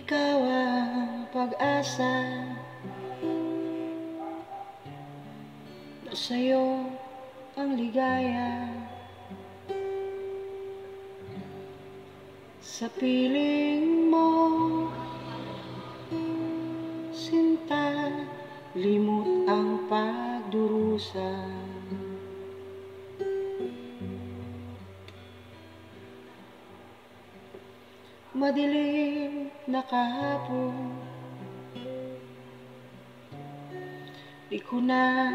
Ikaw ang pag-asa na sa'yo ang ligaya. Sa piling mo, sinta, limot ang pagdurusa. Madilim na kahapon, di ko na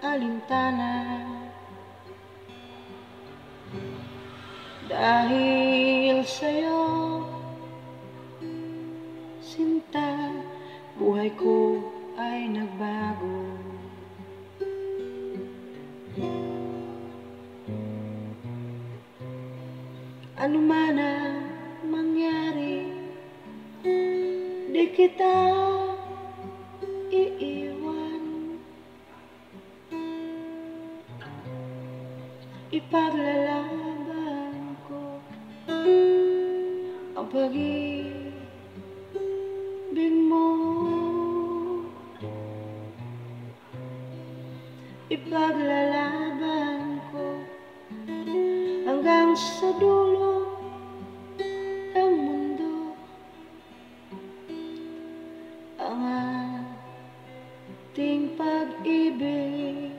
alintana, dahil sa'yo, sinta, buhay ko ay nagbago. Ano man ang mangyari, di kita iiwan. Ipaglalaban ko ang pag-ibig mo. Ipaglalaban ko hanggang sa dulo ng mundo ang ating pag-ibig.